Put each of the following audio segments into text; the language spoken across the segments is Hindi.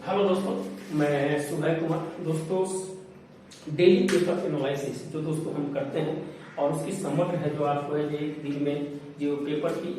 हेलो दोस्तों, मैं सुबह कुमार। दोस्तों, डेली पेपर एनालिसिस जो दोस्तों हम करते हैं और उसकी समग्र है जो आपको है एक दिन में जो पेपर की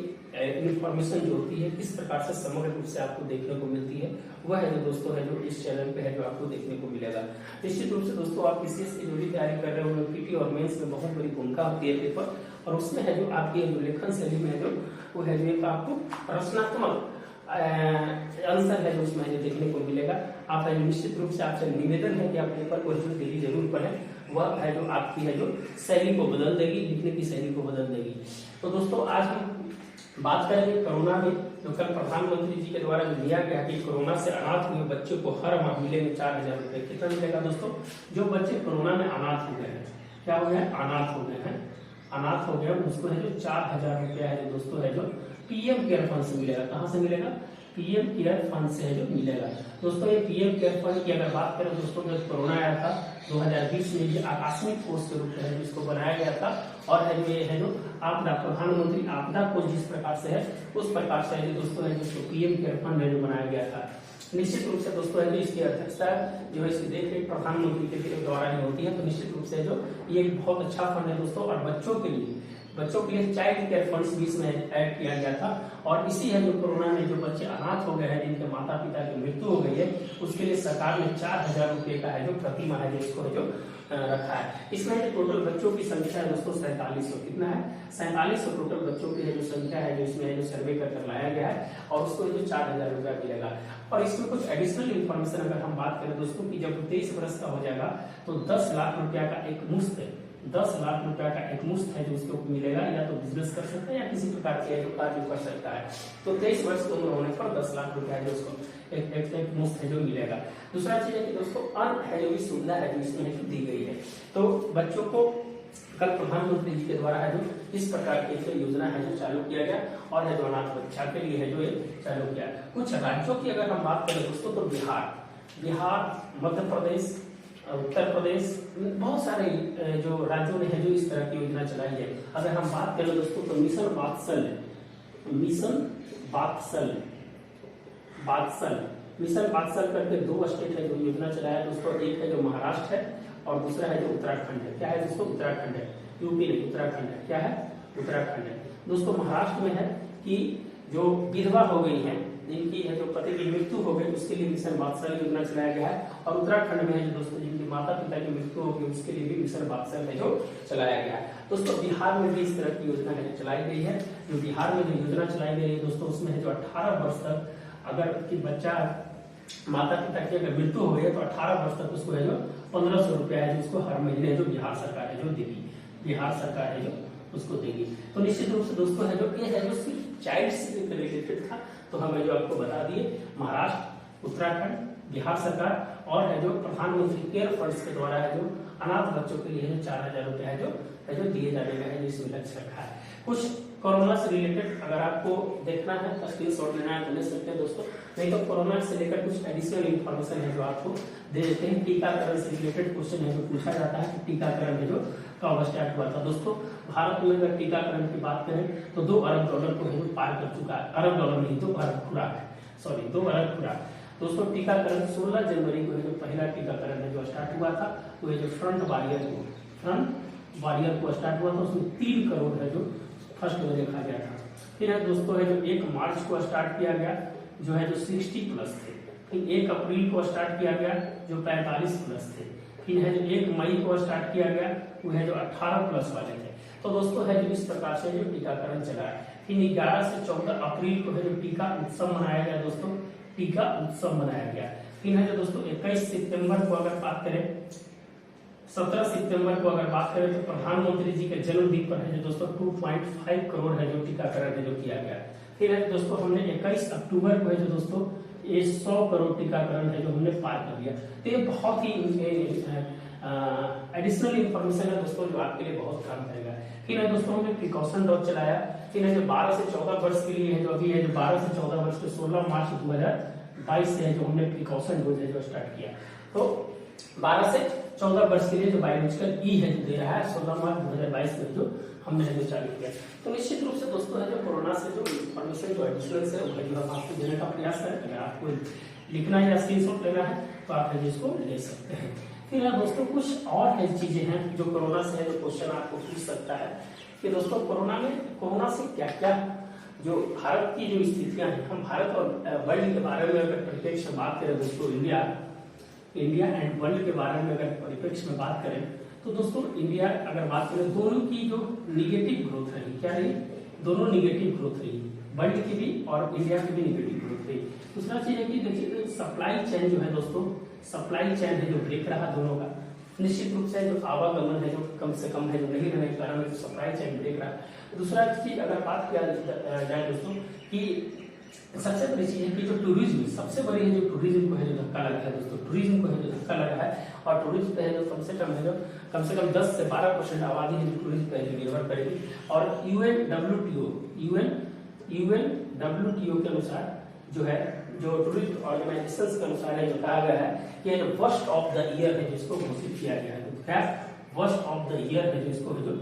इंफॉर्मेशन जो होती है किस प्रकार से समग्र रूप से आपको देखने को मिलती है, वह है जो दोस्तों है जो इस चैनल पे है जो आपको देखने को मिलेगा। निश्चित रूप से दोस्तों आप सीएस की जो भी तैयारी कर रहे हो पीटी और मेंस में बहुत बड़ी भूमिका होती है पेपर, और उसमें है जो आपकी जो लेखन शैली में है जो वो है जो एक आपको रचनात्मक आंसर है जो उसमें जो देखने को मिलेगा। आप निश्चित रूप से आपसे निवेदन है कि आप पेपर को जो डेली जरूर पढ़ें, वह है जो आपकी है जो शैली को बदल देगी, लिखने की शैली को बदल देगी। तो दोस्तों आज हम बात करेंगे कोरोना में जो कल प्रधानमंत्री जी के द्वारा जो दिया गया कि कोरोना से अनाथ हुए बच्चों को हर माह मिलेंगे 4,000 रुपए। कितना मिलेगा दोस्तों? जो बच्चे कोरोना में अनाथ हो गए हैं, क्या हो गया? अनाथ हो गए हैं, अनाथ हो गए उसको है जो 4,000 रुपया है जो दोस्तों है जो पीएम केयर फंड से मिलेगा। कहां से मिलेगा? पीएम केयर फंड से है जो मिलेगा। दोस्तों ये पीएम केयर फंड की अगर बात करें दोस्तों, जब कोरोना आया था 2020 में, ये आकस्मिक कोष के रूप में इसको बनाया गया था, और है जो ये है जो आपदा प्रधानमंत्री आपदा कोष जिस प्रकार से है उस प्रकार से है दोस्तों है जो पीएम केयर फंड है जो बनाया गया था। निश्चित रूप से दोस्तों है जो इसकी अध्यक्षता जो है इसकी देखरेख प्रधानमंत्री के द्वारा ही होती है। तो निश्चित रूप से जो ये बहुत अच्छा फंड है दोस्तों, और बच्चों के लिए चाइल्ड केयर फंड्स भी इसमें ऐड किया गया था। और इसी है जो कोरोना में जो बच्चे अनाथ हो गए हैं, जिनके माता पिता की मृत्यु हो गई है, उसके लिए सरकार ने 4,000 रुपए का है जो प्रति माह है जो इसको है जो रखा है। इसमें जो टोटल बच्चों की संख्या है दोस्तों 4700। कितना है? 4700 टोटल बच्चों की जो संख्या है जो इसमें जो सर्वे कर लाया गया है, और उसको जो 4,000 रुपया मिलेगा। और इसमें कुछ एडिशनल इन्फॉर्मेशन अगर हम बात करें दोस्तों की, जब 23 वर्ष का हो जाएगा तो 10 लाख रुपया का एक मुफ्त 10 लाख रुपया का एक मुफ्त है जो उसको मिलेगा, या तो बिजनेस कर सकता है या किसी प्रकार के जो कार्य कर सकता है। तो 23 वर्ष की उम्र होने पर 10 लाख रुपया जो उसको एक मुफ्त है जो मिलेगा। दूसरा चीज है कि दोस्तों अन्न है जो भी सुविधा है जो इसमें दी गई है। तो बच्चों को कल प्रधानमंत्री जी के द्वारा है जो इस प्रकार की योजना है जो चालू किया गया, और है जो अनाथ बच्चा के लिए है जो ये चालू किया। कुछ राज्यों की अगर हम बात करें दोस्तों तो बिहार, मध्य प्रदेश, उत्तर प्रदेश, बहुत सारे जो राज्यों ने है जो इस तरह की योजना चलाई है। अगर हम बात करें दोस्तों तो मिशन बात्सल करके 2 स्टेट है जो योजना चलाया दोस्तों। एक है जो महाराष्ट्र है और दूसरा है जो उत्तराखंड है। क्या है दोस्तों? उत्तराखंड है, यूपी नहीं, उत्तराखंड है। क्या है? उत्तराखंड है दोस्तों। महाराष्ट्र में है कि जो विधवा हो गई है, जिनकी है जो पति की मृत्यु हो गई, उसके लिए मिशन वात्सल योजना चलाया गया है। और उत्तराखंड में है जो दोस्तों जिनकी माता पिता की मृत्यु होगी उसके लिए भी मिशन वात्सल है जो चलाया गया है। दोस्तों बिहार में भी इस तरह की योजना है चलाई गई है। जो बिहार में जो योजना चलाई गई है दोस्तों, उसमें है जो 18 वर्ष तक अगर कि बच्चा माता पिता की अगर मृत्यु हो गई है तो 18 वर्ष तक उसको है जो 1,500 रुपया है जो उसको हर महीने जो बिहार सरकार है जो देगी, बिहार सरकार है जो उसको देगी। तो निश्चित रूप से दोस्तों है जो ये है जो सिर्फ चाइल्ड से रिलेटेड था, तो हमें जो आपको बता दिए महाराष्ट्र, उत्तराखंड, बिहार सरकार, और है जो प्रधानमंत्री केयर फंड्स के द्वारा है जो अनाथ बच्चों के लिए 4,000 रुपया है जो दिए जाने का है जिसमें लक्ष्य रखा है। कुछ कोरोना से रिलेटेड अगर आपको देखना है तो स्क्रीनशॉट लेना है तो ले सकते हैं दोस्तों, नहीं तो कोरोना से लेकर कुछ एडिशनल इन्फॉर्मेशन है जो आपको दे देते हैं। टीकाकरण से रिलेटेड क्वेश्चन है जो पूछा जाता है कि टीकाकरण है जो कब स्टार्ट हुआ था। दोस्तों भारत में अगर टीकाकरण की बात करें तो 2 अरब डॉलर को है पार कर चुका है। अरब डॉलर नहीं, 2 अरब खुराक है, सॉरी 2 अरब खुराक। दोस्तों टीकाकरण 16 जनवरी को है जो पहला टीकाकरण है जो स्टार्ट हुआ था, वो है जो फ्रंट वारियर को स्टार्ट हुआ था। उसमें 3 करोड़ है जो फर्स्ट में देखा गया था। फिर है दोस्तों है जो 1 मार्च को स्टार्ट किया गया जो है जो 60 प्लस थे। फिर 1 अप्रैल को स्टार्ट किया गया जो 45 प्लस थे। फिर है जो 1 मई को स्टार्ट किया गया वो है जो 18 प्लस वाले थे। तो दोस्तों है जो इस प्रकार से जो टीकाकरण चला है। फिर 11 से 14 अप्रैल को है जो टीका उत्सव मनाया गया दोस्तों, टीका उत्सव मनाया गया। फिर है जो दोस्तों 21 सितंबर को अगर बात करें, 17 सितंबर को अगर बात करें तो प्रधानमंत्री जी के जन्मदिन पर है जो दोस्तों 2.5 करोड़ है जो टीकाकरण है जो किया गया। फिर है दोस्तों हमने 21 अक्टूबर को है जो दोस्तों ये 100 करोड़ टीकाकरण है जो हमने पार कर लिया। तो ये बहुत ही एडिशनल इन्फॉर्मेशन है दोस्तों जो आपके लिए बहुत काम करेगा। फिर है दोस्तों हमने प्रिकॉशन डॉज चलाया। फिर है जो 12 से 14 वर्ष के लिए है जो अभी है जो 12 से 14 वर्ष के 16 मार्च 2022 से है जो हमने प्रिकॉशन डोज है जो स्टार्ट किया। तो 12 से 14 वर्ष के लिए जो बायोलॉजिकल ई है जो दे रहा है 16 मार्च 2022 में जो हमने जो चालू किया। तो निश्चित रूप से दोस्तों है जो कोरोना से जो इन्फॉर्मेशन जो एडिशनल है वो हम आपको देने का प्रयास करें। अगर आपको लिखना है या स्क्रीनशॉट लेना है तो आप इसको ले सकते हैं। फिर दोस्तों कुछ और है चीजें हैं जो कोरोना से है जो क्वेश्चन आपको पूछ सकता है कि दोस्तों कोरोना से क्या क्या जो भारत की जो स्थितियां हैं, हम भारत और वर्ल्ड के बारे में अगर परिप्रेक्ष्य में बात करें दोस्तों, इंडिया एंड वर्ल्ड के बारे में अगर परिप्रेक्ष्य में बात करें तो दोस्तों इंडिया अगर बात करें दोनों की जो निगेटिव ग्रोथ रही, क्या रही, दोनों निगेटिव ग्रोथ रही, वर्ल्ड की भी और इंडिया की भी निगेटिव ग्रोथ रही। दूसरा चीज है कि देखिए सप्लाई चेन जो है दोस्तों, सप्लाई चेन है जो ब्रेक रहा दोनों का, निश्चित रूप से जो आवागमन है जो कम से कम है जो नहीं रहने के कारण जो सप्लाई चेन ब्रेक रहा। दूसरा चीज अगर बात किया जाए दोस्तों कि सबसे बड़ी चीज है कि जो टूरिज्म, सबसे बड़ी है जो टूरिज्म को है जो धक्का लगा है दोस्तों, टूरिज्म को है जो धक्का लगा है। और टूरिज्म पे है जो कम से कम 10 से 12% आबादी है जो टूरिज्म पे निर्भर करेगी। और यूएनडब्ल्यूटीओ के अनुसार जो है जो टूरिस्ट ऑर्गेनाइजेशंस के अनुसार है जो कहा गया है कि जो वर्स्ट ऑफ द ईयर है जिसको घोषित किया गया है, तो क्या वर्स्ट ऑफ द ईयर है जिसको जो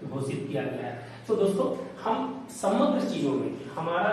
घोषित किया गया है। तो दोस्तों हम समग्र चीजों में हमारा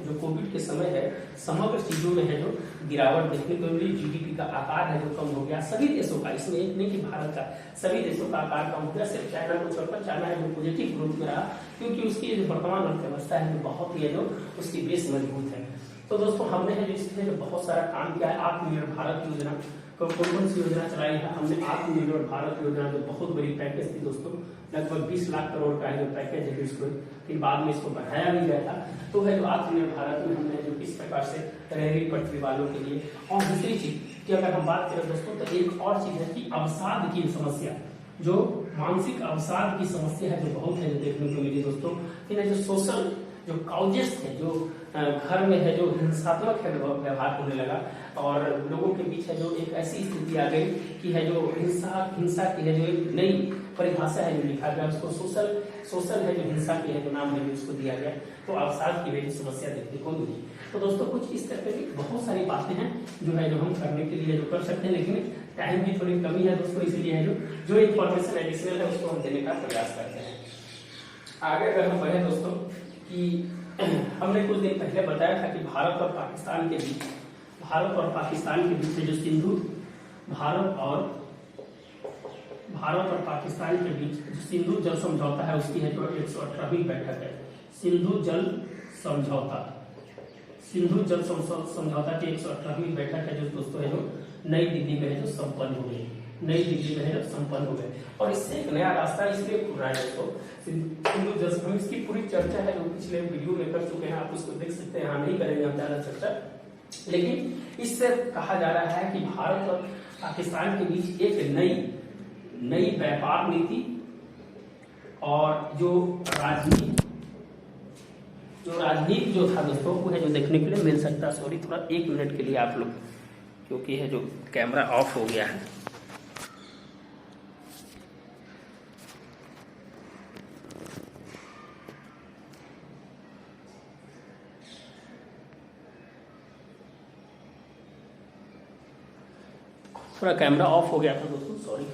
जो कोविड के समय है समग्र चीजों में है जो गिरावट देखने को मिली, जीडीपी का आकार है जो कम हो गया सभी देशों का, इसमें एक नहीं कि भारत का, सभी देशों का आकार कम हो गया। सिर्फ चाइना को छोड़कर चाइना है जो पॉजिटिव ग्रोथ में रहा क्योंकि उसकी जो वर्तमान अर्थव्यवस्था है जो बहुत ही है जो उसकी बेस मजबूत है। तो दोस्तों हमने है जो इसमें जो बहुत सारा काम किया है, आत्मनिर्भर भारत योजना कौन सी योजना चलाई है हमने, आत्मनिर्भर भारत योजना जो बहुत बड़ी पैकेज थी दोस्तों, लगभग 20 लाख करोड़ का जो पैकेज है इसको फिर बाद में इसको बढ़ाया भी गया था। तो है जो आत्मनिर्भर भारत में हमने जो किस प्रकार से रेहड़ी पटरी वालों के लिए। और दूसरी चीज की अगर हम बात करें दोस्तों तो एक और चीज है कि अवसाद की समस्या, जो मानसिक अवसाद की समस्या है जो बहुत है जो देखने को मिली दोस्तों। फिर जो सोशल जो काउजेस है जो घर में है जो हिंसात्मक है व्यवहार होने लगा और लोगों के बीच है जो एक ऐसी स्थिति आ गई कि है जो हिंसा की है जो एक नई परिभाषा है जो लिखा गया, उसको सोशल है जो हिंसा की है जो नाम है उसको दिया गया। तो अवसाद की वजह समस्या देखने को मिली। तो दोस्तों कुछ इस तरह की बहुत सारी बातें हैं जो है जो हम करने के लिए जो कर सकते हैं, लेकिन टाइम की थोड़ी कमी है दोस्तों, इसलिए है जो इन्फॉर्मेशन एडिशनल है उसको हम देने का प्रयास करते हैं। आगे अगर हम बढ़े दोस्तों कि हमने कुछ दिन पहले बताया था कि भारत और पाकिस्तान के बीच जो भारत और पाकिस्तान के बीच जो सिंधु जल समझौता है उसकी है जो 118वीं बैठक है। सिंधु जल समझौता की 118वीं बैठक है जो दोस्तों है जो नई दिल्ली में है जो संपन्न हो गई। और इससे एक नया रास्ता इसलिए खुल रहा है दोस्तों, सिंधु जल हम इसकी पूरी चर्चा है जो पिछले वीडियो में कर चुके हैं, आप उसको देख सकते हैं, यहाँ नहीं करेंगे हम ज्यादा चर्चा। लेकिन इससे कहा जा रहा है कि भारत और पाकिस्तान के बीच एक नई व्यापार नीति और जो राजनीति जो था दोस्तों वो है जो देखने के लिए मिल सकता है। सॉरी थोड़ा 1 मिनट के लिए आप लोग, क्योंकि है जो कैमरा ऑफ हो गया है। थोड़ा कैमरा ऑफ हो गया था दोस्तों, सॉरी।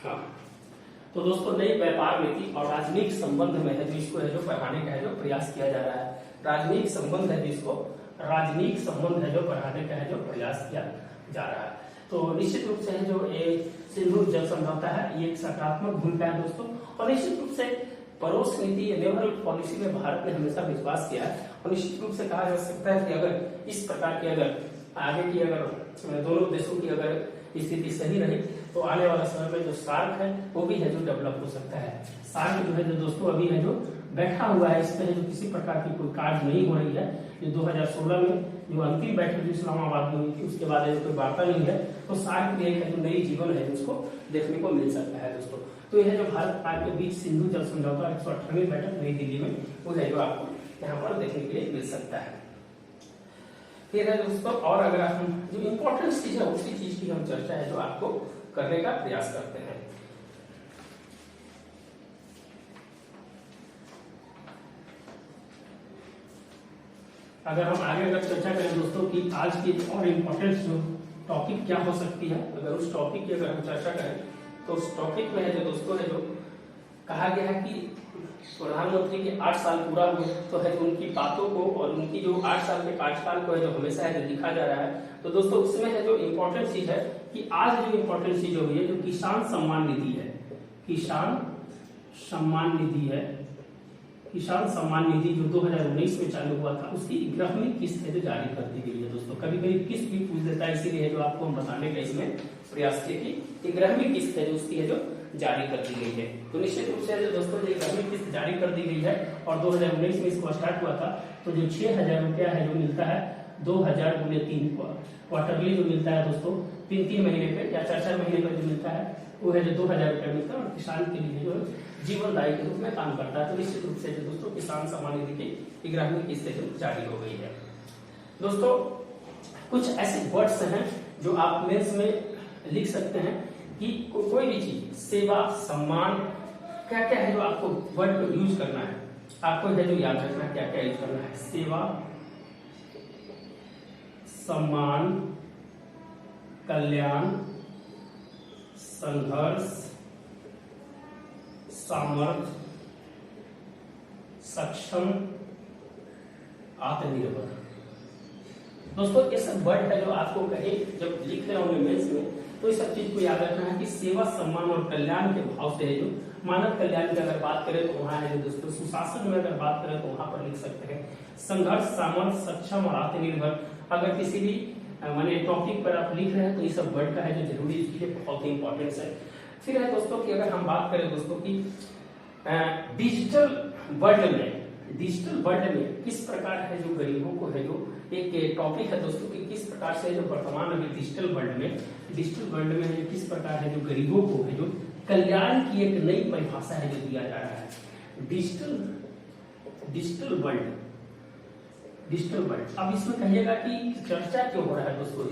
हाँ तो दोस्तों नई व्यापार नीति और राजनीतिक संबंध में है जो इसको है जो बढ़ाने का है जो प्रयास किया जा रहा है। राजनीतिक संबंध है जिसको राजनीतिक संबंध है जो बढ़ाने का है जो प्रयास किया जा रहा है। तो निश्चित रूप से है जो सिंधु जल समझौता है ये एक सकारात्मक भूमिका है दोस्तों। और निश्चित रूप से पड़ोस नीति नेवरल पॉलिसी में भारत ने हमेशा विश्वास किया है। और निश्चित रूप से कहा जा सकता है कि अगर इस प्रकार की अगर आगे की अगर दोनों देशों की अगर स्थिति सही रही तो आने वाला समय में जो सार्क है वो भी है जो डेवलप हो सकता है। सार्क जो है जो दोस्तों अभी है जो बैठा हुआ है, इसमें है जो किसी प्रकार की कोई कार्य नहीं हो रही है। जो 2016 में जो अंतिम बैठक जो इस्लामाबाद में हुई थी उसके बाद कोई वार्ता नहीं है, तो सार्क में एक है जो नई जीवन है उसको देखने को मिल सकता है दोस्तों। तो यह जो भारत पाक के बीच सिंधु जल समझौता 118वीं बैठक नई दिल्ली में वो है जो आपको यहाँ पर देखने के लिए मिल सकता है। फिर है दोस्तों और अगर हम जो इम्पोर्टेंट चीज है उसी चीज की हम चर्चा है जो आपको करने का प्रयास करते हैं। अगर हम आगे अगर चर्चा करें दोस्तों कि आज की और इम्पोर्टेंट जो टॉपिक क्या हो सकती है, अगर उस टॉपिक की अगर हम चर्चा करें तो उस टॉपिक में है जो दोस्तों है जो कहा गया है कि प्रधानमंत्री के 8 साल पूरा हुए तो है जो उनकी बातों को और उनकी जो 8 साल के कार्यकाल को है जो हमेशा है जो लिखा जा रहा है। तो दोस्तों उसमें है जो इम्पोर्टेंट चीज है कि आज जो इम्पोर्टेंट चीज हुई है जो किसान सम्मान निधि है, किसान सम्मान निधि है, किसान सम्मान निधि जो 2019 में चालू हुआ था उसकी 11वीं किस्त है जो जारी कर दी गई है। दोस्तों कभी कभी किस्त भी पूछ देता है, इसीलिए जो आपको हम बताने का इसमें प्रयास किया कि 11वीं किस्त है जो उसकी है जो जारी कर दी गई है। तो निश्चित रूप से जो दोस्तों जो 11वीं किस्त जारी कर दी गई है और 2019 में इसको स्टार्ट हुआ था तो जो 6,000 रुपया है जो मिलता है 2,000 गुने 3 क्वार्टरली जो मिलता है दोस्तों 3-3 महीने पे या 4-4 महीने पर जो मिलता है वो है जो 2,000 रुपया मिलता है और किसान के लिए जो जीवनदायी के रूप में काम करता है। तो निश्चित रूप से जो दोस्तों किसान सम्मान निधि की 11वीं किस्त जो जारी हो गई है। दोस्तों कुछ ऐसे वर्ड्स हैं जो आप मेंस में लिख सकते हैं कि कोई भी चीज सेवा सम्मान क्या क्या है जो आपको वर्ड को यूज करना है, आपको है जो याद रखना है क्या क्या यूज करना है। सेवा सम्मान कल्याण संघर्ष सामर्थ्य सक्षम आत्मनिर्भर। दोस्तों ये सब वर्ड है जो आपको कहे जब लिख रहे होंगे मेंस में तो इस सब चीज को याद रखना है कि सेवा सम्मान और कल्याण के भाव से है जो मानव कल्याण की अगर बात करें तो वहां है जो दोस्तों सुशासन में अगर बात करें तो वहां पर लिख सकते हैं संघर्ष सामर्थ्य सक्षम और आत्मनिर्भर। अगर किसी भी माने टॉपिक पर आप लिख रहे हैं तो ये सब वर्ड का है जो जरूरी इसके लिए बहुत ही इंपॉर्टेंस है। फिर है दोस्तों कि अगर हम बात करें दोस्तों की डिजिटल वर्ल्ड में किस प्रकार है जो गरीबों को है जो एक टॉपिक है दोस्तों कि किस प्रकार से जो वर्तमान अभी डिजिटल वर्ल्ड में है किस प्रकार है जो गरीबों को है जो कल्याण की एक नई परिभाषा है जो दिया जा रहा है। Digital world. अब इसमें कहिएगा कि चर्चा क्यों हो रहा है दोस्तों,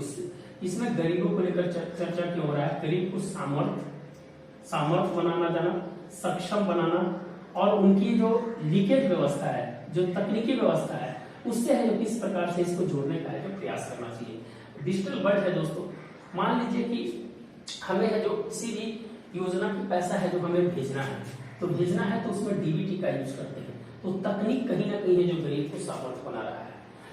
इसमें गरीबों को लेकर चर्चा क्यों हो रहा है। गरीब को सामर्थ्य बनाना जाना, सक्षम बनाना और उनकी जो लीकेज व्यवस्था है जो तकनीकी व्यवस्था है उससे है जो किस प्रकार से इसको जोड़ने का है जो प्रयास करना चाहिए। डिजिटल वर्ल्ड है दोस्तों, मान लीजिए कि हमें है जो किसी भी योजना की पैसा है जो हमें भेजना है तो उसमें डीबीटी का यूज करते हैं। तो तकनीक कहीं ना कहीं है जो गरीब को सामर्थ्य बना रहा है।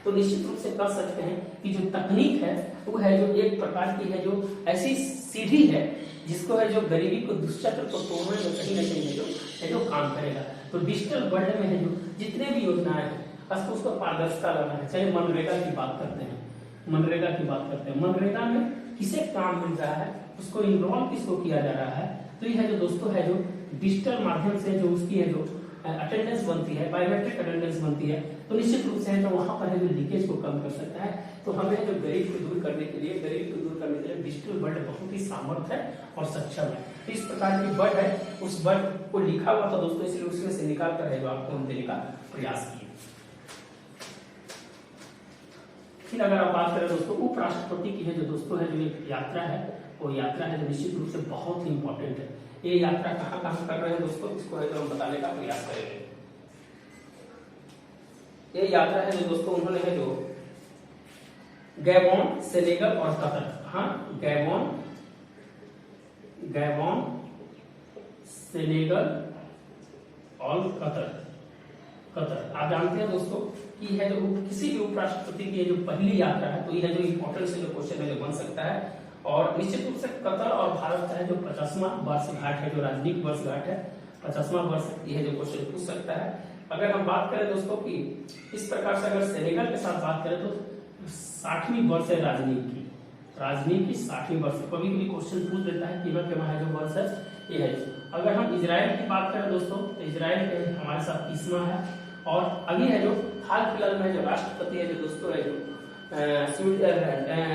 तो निश्चित रूप से कह सकते हैं कि जो तकनीक है वो है जो एक प्रकार की है जो ऐसी सीढ़ी है जिसको है जो गरीबी को दुष्चक्र को तोड़ने में कहीं ना कहीं है जो काम करेगा। तो डिजिटल वर्ल्ड में है जो जितने भी योजनाएं हैं बस उसको पारदर्शिता लाना है। चाहे मनरेगा की बात करते हैं, मनरेगा में किसे काम मिल रहा है उसको इन्वॉल्व किसको किया जा रहा है। तो ये है जो दोस्तों है जो डिजिटल माध्यम से जो उसकी है जो अटेंडेंस बनती है, बायोमेट्रिक अटेंडेंस बनती है तो निश्चित रूप से है जो वहां पर है जो लीकेज को कम कर सकता है। तो हमें जो गरीब को दूर करने के लिए डिजिटल वर्ल्ड बहुत ही सामर्थ्य है और सक्षम है। तो इस प्रकार की वर्ड है, उस वर्ड को लिखा हुआ था दोस्तों इसलिए उसमें से निकाल कर है जो आपको हम देने का प्रयास किए। फिर अगर आप बात करें दोस्तों उपराष्ट्रपति की है जो दोस्तों है जो एक यात्रा है वो यात्रा है जो निश्चित रूप से बहुत ही इंपॉर्टेंट है। ये यात्रा कहाँ कहाँ कर रहे हैं दोस्तों इसको है जो हम बताने का प्रयास करेंगे। ये यात्रा है जो दोस्तों उन्होंने है जो गैबोन सेनेगल और कतर, हाँ गैबोन सेनेगल और कतर। आप जानते हैं दोस्तों कि है जो किसी भी उपराष्ट्रपति की जो पहली यात्रा है तो ये है जो इंपॉर्टेंट से जो क्वेश्चन है जो बन सकता है। और निश्चित रूप से कतर और भारत का है जो 50वां वर्षगांठ है जो राजनयिक वर्षगांठ है 50वां वर्ष ये है जो क्वेश्चन पूछ सकता है। अगर हम बात करें दोस्तों की इस प्रकार से अगर सेनेगल के साथ बात करें तो 60वीं वर्ष है राजनयिक की 60वीं वर्ष। कभी कभी क्वेश्चन पूछ देता है कि वह है जो वर्ष है ये है। अगर हम इजराइल की बात करें दोस्तों तो इजराइल के हमारे साथ 30वां है। और अभी है जो हाल फिलहाल में जो राष्ट्रपति है जो दोस्तों है जो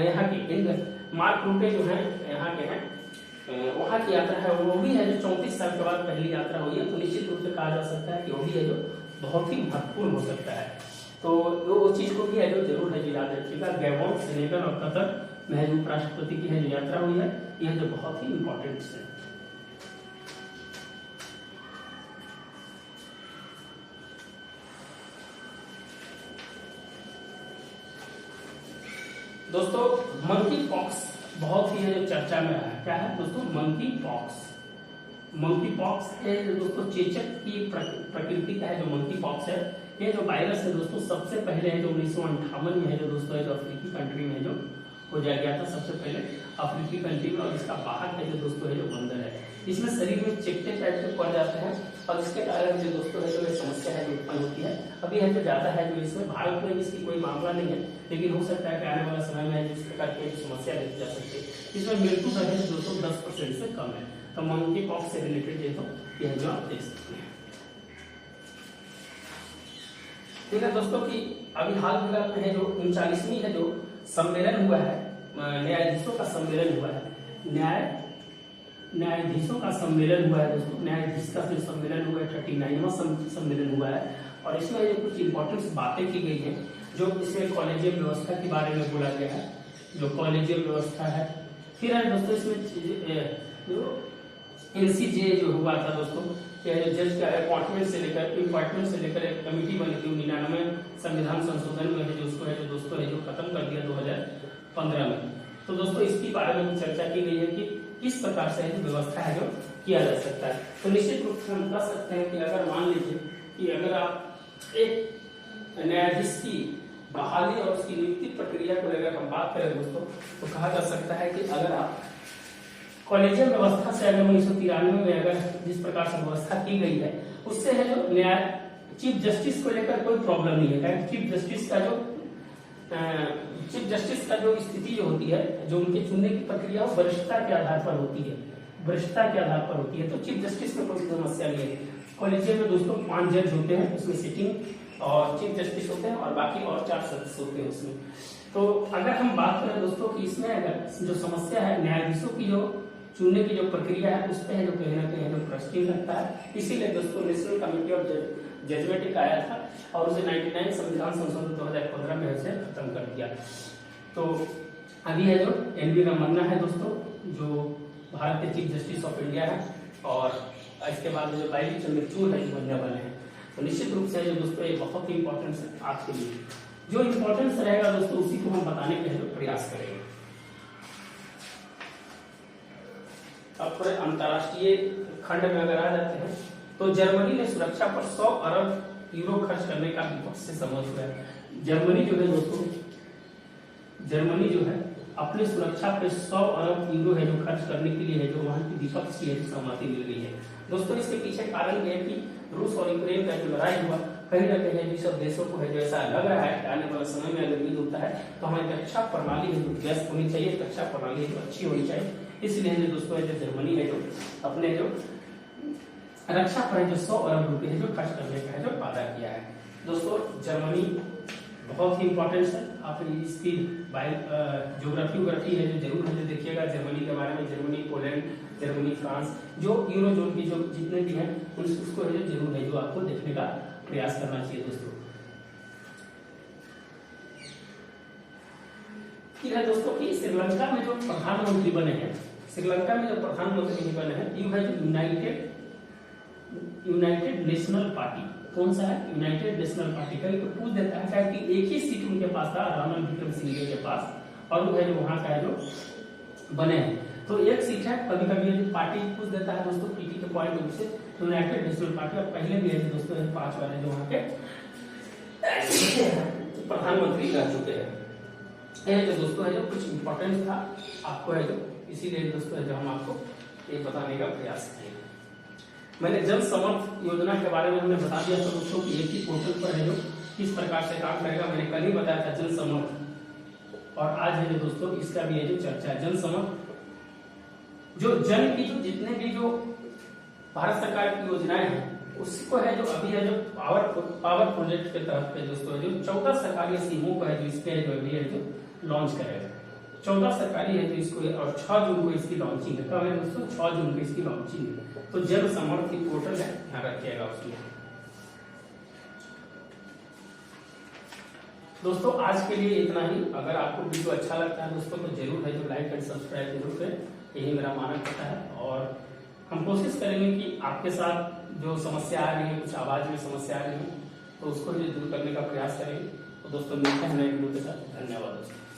यहाँ की मार्क रूटे जो है यहाँ के हैं वहाँ की यात्रा है वो भी है जो 34 साल के बाद पहली यात्रा हुई है। तो निश्चित रूप से कहा जा सकता है कि वो भी है जो बहुत ही महत्वपूर्ण हो सकता है। तो वो चीज को भी है जो जरूर है जो याद रखिएगा। गैबोन सेनेगल और कतर में जो उपराष्ट्रपति की है जो यात्रा हुई है यह जो बहुत ही इंपॉर्टेंट है। दोस्तों मंकी पॉक्स बहुत ही जो चर्चा में है, क्या है दोस्तों, मंकी पॉक्स। मंकी पॉक्स है जो दोस्तों चेचक की प्रकृति का है जो मंकी पॉक्स है। ये जो वायरस है दोस्तों सबसे पहले है जो 1958 में है जो दोस्तों है जो अफ्रीकी कंट्री में जो हो जा गया था, सबसे पहले अफ्रीकी कंट्री में। और इसका बाहर है जो दोस्तों है जो बंदर है, इसमें शरीर में चिकटे टाइप के पड़ जाते हैं और इसके कारण जो दोस्तों है जो ये समस्या है जो उत्पन्न होती है। अभी है जो ज्यादा है जो इसमें भारत में इसकी कोई मामला नहीं है, लेकिन हो सकता है कि आने वाला समय में इस प्रकार की समस्या देखी जा सकती है। इसमें मृत्यु दर है दोस्तों 10% से कम है। तो मंकी पॉक्स से रिलेटेड ये तो यह जो आप देख सकते हैं। ठीक है दोस्तों कि अभी हाल फिलहाल में है जो 39वीं है जो सम्मेलन हुआ है, न्यायाधीशों का सम्मेलन हुआ है, न्यायाधीशों का सम्मेलन हुआ है दोस्तों। न्यायाधीश का जो सम्मेलन हुआ है 39वां सम्मेलन हुआ है। और इसमें जो कुछ इंपॉर्टेंट बातें की गई है, जो इसमें कॉलेजियम व्यवस्था के बारे में बोला गया है, जो कॉलेजियम व्यवस्था है। फिर है दोस्तों इसमें जो एनसीजे जो हुआ था दोस्तों, जज का अपॉइंटमेंट से लेकर एक कमेटी बनी थी 99 संविधान संशोधन में है जो उसको है जो दोस्तों है जो खत्म कर दिया 2015 में। तो दोस्तों इसके बारे में चर्चा की गई है कि किस प्रकार से जो व्यवस्था है जो किया जा सकता है। तो निश्चित रूप से हम कह सकते हैं कि अगर मान लीजिए कि अगर आप एक न्यायाधीश की बहाली और उसकी नियुक्ति प्रक्रिया को लेकर हम बात करें दोस्तों, तो कहा जा सकता है कि अगर आप कॉलेजियम व्यवस्था से अगर 1993 में अगर जिस प्रकार से व्यवस्था की गई है उससे है जो न्याय चीफ जस्टिस को लेकर कोई प्रॉब्लम नहीं है। चीफ जस्टिस का जो स्थिति जो होती है, जो उनके चुनने की प्रक्रिया वरिष्ठता के आधार पर होती है, तो चीफ जस्टिस में कोई समस्या नहीं है। कॉलेजियम में दोस्तों 5 जज होते हैं, उसमें सिटिंग और चीफ जस्टिस होते हैं और बाकी और 4 सदस्य होते हैं उसमें। तो अगर हम बात करें दोस्तों कि इसमें अगर जो समस्या है न्यायाधीशों की जो चुनने की जो प्रक्रिया है उस पर है जो कहीं ना कहीं जो प्रश्न लगता है। इसीलिए दोस्तों नेशनल कमेटी ऑफ जजमेंट एक आया था और उसे 99 संविधान संशोधन 2015 में उसे खत्म कर दिया। तो अभी है जो एनवी रमन्ना है दोस्तों, जो भारत के चीफ जस्टिस ऑफ इंडिया है, और इसके बाद जो बाई चंद्रचूड़ है जो बनने वाले हैं। तो निश्चित रूप से जो दोस्तों ये बहुत ही इंपॉर्टेंट है आज के लिए। जो इंपॉर्टेंस रहेगा दोस्तों उसी को हम बताने के प्रयास करेंगे। अब पूरे अंतरराष्ट्रीय खंड में अगर आ जाते हैं तो जर्मनी ने सुरक्षा पर 100 अरब यूरो खर्च करने का विपक्ष से सहमत हुआ है। जर्मनी जो है दोस्तों, जर्मनी जो है अपनी सुरक्षा पे 100 अरब यूरो है जो खर्च करने के लिए है जो वहां की विपक्ष की सहमति मिल गई है। दोस्तों इसके पीछे कारण यह है कि रूस और यूक्रेन का जो लड़ाई हुआ, कहीं ना कहीं सब देशों को है जो ऐसा लग रहा है कि आने वाले समय में अगर युद्ध होता है तो हमारी रक्षा प्रणाली है जो व्यस्त होनी चाहिए, रक्षा प्रणाली है जो अच्छी होनी चाहिए। इसलिए जो दोस्तों जो जर्मनी है जो अपने जो रक्षा पर जो 100 अरब रुपए है जो खर्च करने का है जो वादा किया है। दोस्तों जर्मनी बहुत ही इंपॉर्टेंट है, आप इसकी ज्योग्राफी है जो जरूर है जो देखिएगा जर्मनी के बारे में। जर्मनी, पोलैंड, जर्मनी, फ्रांस, जो यूरोजोन की जो जितने भी हैं उसको है जो जरूर है जो आपको देखने का प्रयास करना चाहिए दोस्तों। है दोस्तों कि श्रीलंका में जो प्रधानमंत्री बने हैं, श्रीलंका में जो प्रधानमंत्री बने हैं यू है यूनाइटेड नेशनल पार्टी। कौन सा है? यूनाइटेड नेशनल पार्टी का। तो पूछ देता है कि एक ही सीट उनके पास था रानिल विक्रमसिंघे के पास, और वो है जो वहां का है जो बने हैं। तो एक सीट है, कभी कभी ये पार्टी पूछ देता है दोस्तों पीटी के पॉइंट ऑफ से, यूनाइटेड नेशनल पार्टी। और पहले भी है दोस्तों 5 वाले जो वहां के प्रधानमंत्री रह चुके हैं। ये जो दोस्तों है जो कुछ इंपॉर्टेंस था आपको है जो, इसीलिए दोस्तों है जो हम आपको ये बताने का प्रयास किए। मैंने जन समर्थ योजना के बारे में हमने बता दिया था दोस्तों कि एक ही पोर्टल पर है जो किस प्रकार से काम करेगा। मैंने कल ही बताया था जन समर्थ, और आज है जो दोस्तों इसका भी है जो चर्चा। जन समर्थ जो जन की जो जितने भी जो भारत सरकार की योजनाएं हैं उसको है जो अभी है जो पावर प्रोजेक्ट के तरफ पे दोस्तों है जो 14 सरकारी स्कीमों को है जो इस पे है जो अभी है जो लॉन्च करेगा। 14 सरकारी है जो इसको, और 6 जून को इसकी लॉन्चिंग है। कब है दोस्तों? 6 जून को इसकी लॉन्चिंग है। तो जन समर्थ पोर्टल है, ध्यान रखिएगा उसमें। दोस्तों आज के लिए इतना ही। अगर आपको वीडियो अच्छा लगता है दोस्तों तो जरूर है जो लाइक एंड सब्सक्राइब जरूर करें, यही मेरा मानक होता है। और हम कोशिश करेंगे कि आपके साथ जो समस्या आ रही है, कुछ आवाज में समस्या आ रही है, तो उसको दूर करने का प्रयास करेंगे। तो दोस्तों मिलते हैं नए वीडियो के साथ। धन्यवाद दोस्तों।